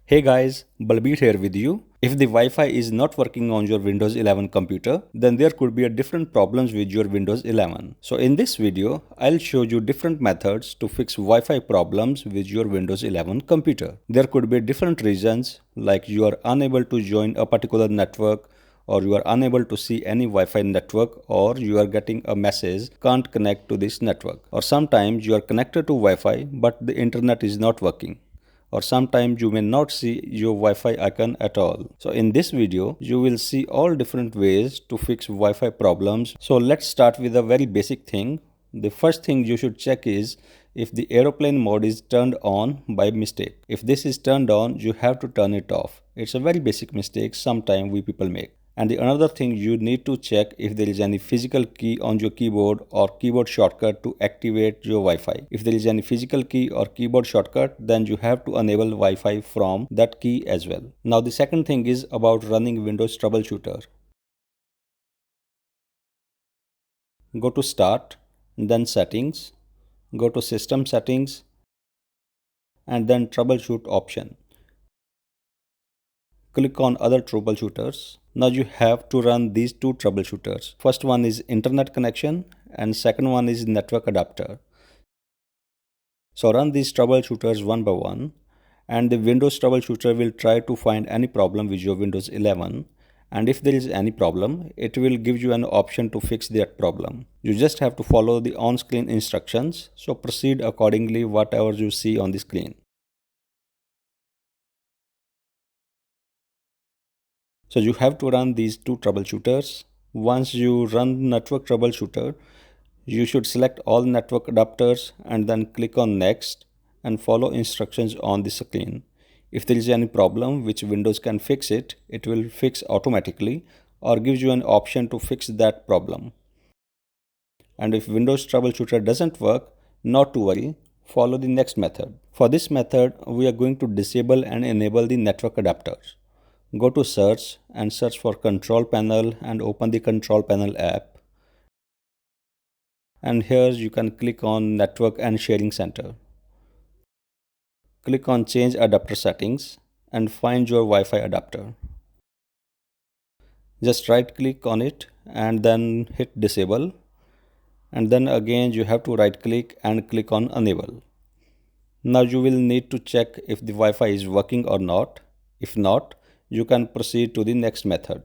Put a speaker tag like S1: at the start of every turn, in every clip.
S1: Hey guys, 𝗦𝗶𝗶𝗃𝗲 here with you. If the Wi-Fi is not working on your Windows 11 computer, then there could be a different problems with your Windows 11. So in this video, I'll show you different methods to fix Wi-Fi problems with your Windows 11 computer. There could be different reasons like you are unable to join a particular network, or you are unable to see any Wi-Fi network, or you are getting a message can't connect to this network, or sometimes you are connected to Wi-Fi but the internet is not working, or sometimes you may not see your Wi-Fi icon at all. So in this video, you will see all different ways to fix Wi-Fi problems. So let's start with a very basic thing. The first thing you should check is if the aeroplane mode is turned on by mistake. If this is turned on, you have to turn it off. It's a very basic mistake sometimes we people make. And the another thing, you need to check if there is any physical key on your keyboard or keyboard shortcut to activate your Wi-Fi. If there is any physical key or keyboard shortcut, then you have to enable Wi-Fi from that key as well. Now the second thing is about running Windows Troubleshooter. Go to Start, then Settings, go to System Settings, and then Troubleshoot option. Click on Other Troubleshooters. Now you have to run these two troubleshooters. First one is internet connection and second one is network adapter. So run these troubleshooters one by one, and the Windows troubleshooter will try to find any problem with your Windows 11, and if there is any problem, it will give you an option to fix that problem. You just have to follow the on-screen instructions, so proceed accordingly whatever you see on the screen. So you have to run these two troubleshooters. Once you run network troubleshooter, you should select all network adapters and then click on next and follow instructions on the screen. If there is any problem which Windows can fix it, it will fix automatically or gives you an option to fix that problem. And if Windows troubleshooter doesn't work, not to worry, follow the next method. For this method, we are going to disable and enable the network adapters. Go to search and search for control panel and open the control panel app. And here you can click on network and sharing center. Click on change adapter settings and find your Wi-Fi adapter. Just right click on it and then hit disable. And then again you have to right click and click on enable. Now you will need to check if the Wi-Fi is working or not. If not, you can proceed to the next method.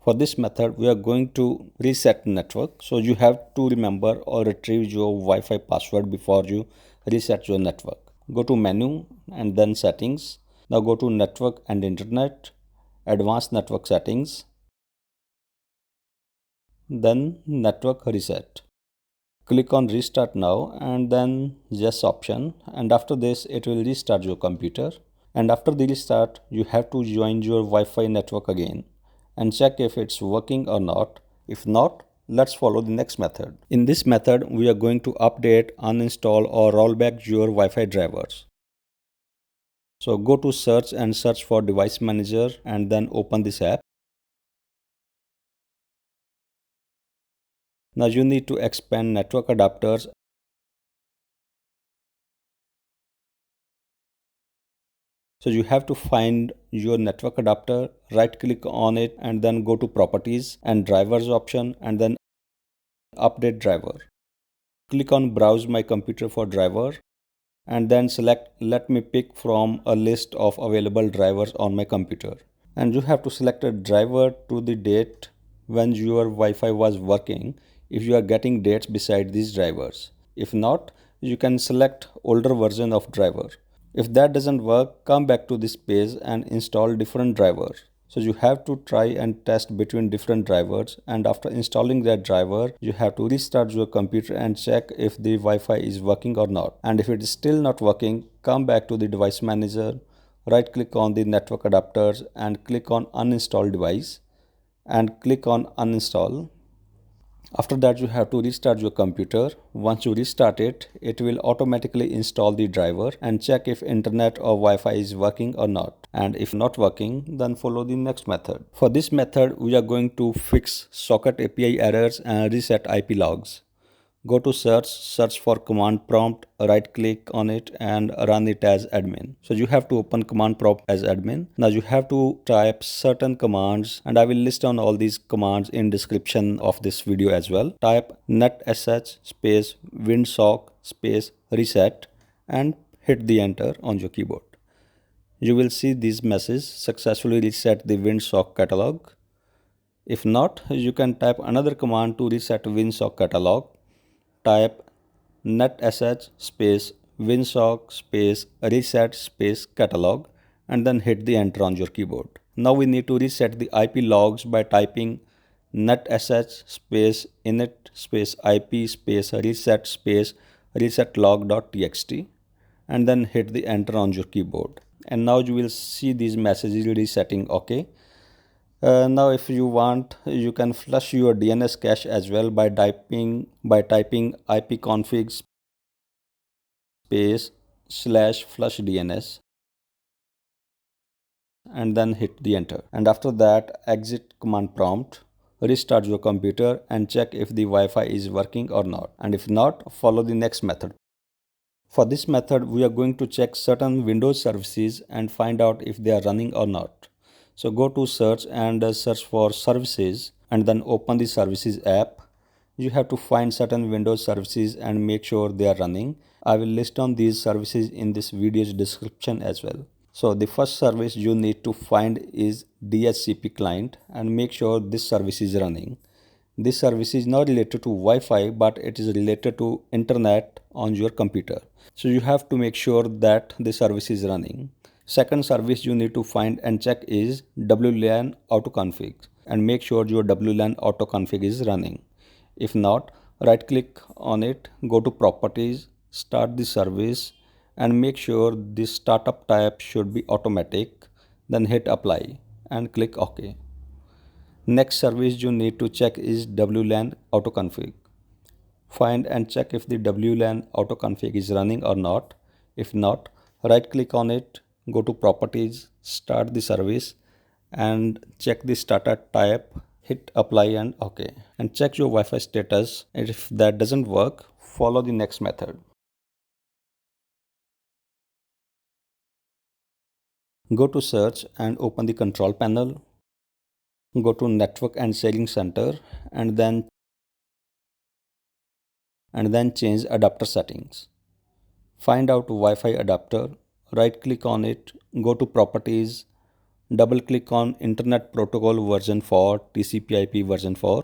S1: For this method, we are going to reset network. So you have to remember or retrieve your Wi-Fi password before you reset your network. Go to menu and then settings. Now go to network and internet, advanced network settings, then network reset. Click on restart now and then yes option, and after this it will restart your computer. And after the restart, you have to join your Wi-Fi network again and check if it's working or not. If not, let's follow the next method. In this method, we are going to update, uninstall or roll back your Wi-Fi drivers. So go to search and search for device manager and then open this app. Now you need to expand network adapters. So you have to find your network adapter, right click on it and then go to properties and drivers option and then update driver. Click on browse my computer for driver and then select let me pick from a list of available drivers on my computer. And you have to select a driver to the date when your Wi-Fi was working if you are getting dates beside these drivers. If not, you can select older version of driver. If that doesn't work, come back to this page and install different drivers. So you have to try and test between different drivers, and after installing that driver, you have to restart your computer and check if the Wi-Fi is working or not. And if it is still not working, come back to the device manager, right click on the network adapters and click on uninstall device and click on uninstall. After that, you have to restart your computer. Once you restart it, it will automatically install the driver and check if internet or Wi-Fi is working or not. And if not working, then follow the next method. For this method, we are going to fix socket API errors and reset IP logs. Go to search for command prompt, right click on it and run it as admin. So you have to open command prompt as admin. Now you have to type certain commands, and I will list down all these commands in description of this video as well. Type netsh space 𝗏𝗏𝗃𝗃 space reset and hit the enter on your keyboard. You will see this message, successfully reset the 𝗏𝗏𝗃𝗃 catalog. If not, you can type another command to reset 𝗏𝗏𝗃𝗃 catalog. Type netsh space 𝗏𝗏𝗃 space reset space catalog and then hit the enter on your keyboard. Now we need to reset the IP logs by typing netsh space init space IP space reset log.txt and then hit the enter on your keyboard. And now you will see these messages resetting OK. Now if you want, you can flush your DNS cache as well by typing ipconfig space /flush DNS and then hit the enter. And after that, exit command prompt, restart your computer and check if the Wi-Fi is working or not. And if not, follow the next method. For this method, we are going to check certain Windows services and find out if they are running or not. So go to search and search for services and then open the services app. You have to find certain Windows services and make sure they are running. I will list down these services in this video's description as well. So the first service you need to find is DHCP client and make sure this service is running. This service is not related to Wi-Fi, but it is related to internet on your computer. So you have to make sure that the service is running. Second service you need to find and check is WLAN autoconfig and make sure your WLAN autoconfig is running. If not, right click on it, go to properties, start the service and make sure the startup type should be automatic. Then hit apply and click OK. Next service you need to check is WLAN autoconfig. Find and check if the WLAN autoconfig is running or not. If not, right click on it, go to properties, start the service and check the startup type, hit apply and OK. And check your Wi-Fi status. And if that doesn't work, follow the next method. Go to search and open the control panel. Go to network and sharing center and then change adapter settings. Find out Wi-Fi adapter, right click on it, go to properties, double click on Internet Protocol version 4, TCP/IP version 4,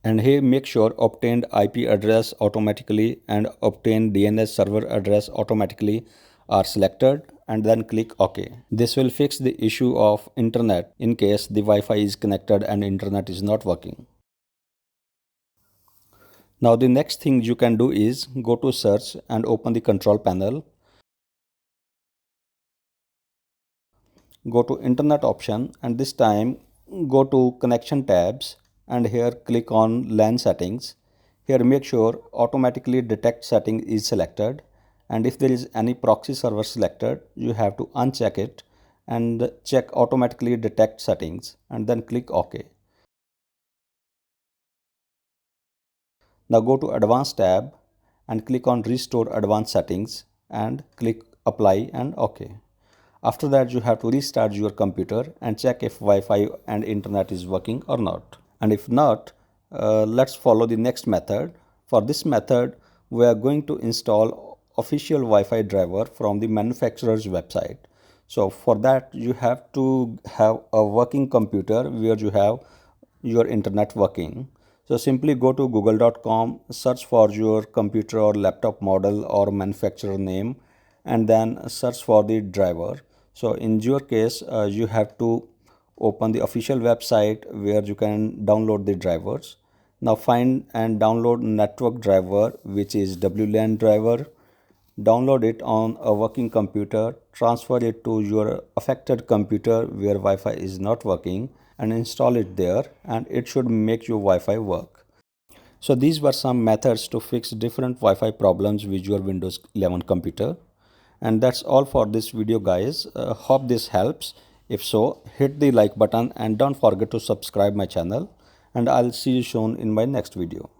S1: and here make sure obtained IP address automatically and obtained DNS server address automatically are selected and then click OK. This will fix the issue of internet in case the Wi-Fi is connected and internet is not working. Now the next thing you can do is go to search and open the control panel. Go to internet option and this time go to connection tabs and here click on LAN settings. Here make sure automatically detect setting is selected, and if there is any proxy server selected, you have to uncheck it and check automatically detect settings and then click OK. Now go to advanced tab and click on restore advanced settings and click apply and OK. After that you have to restart your computer and check if Wi-Fi and internet is working or not. And if not, let's follow the next method. For this method, we are going to install official Wi-Fi driver from the manufacturer's website. So for that, you have to have a working computer where you have your internet working. So simply go to google.com, search for your computer or laptop model or manufacturer name, and then search for the driver. So in your case, you have to open the official website where you can download the drivers. Now find and download network driver, which is WLAN driver. Download it on a working computer, transfer it to your affected computer where Wi-Fi is not working and install it there, and it should make your Wi-Fi work. So these were some methods to fix different Wi-Fi problems with your Windows 11 computer. And that's all for this video, guys. Hope this helps. If so, hit the like button and don't forget to subscribe my channel, and I'll see you soon in my next video.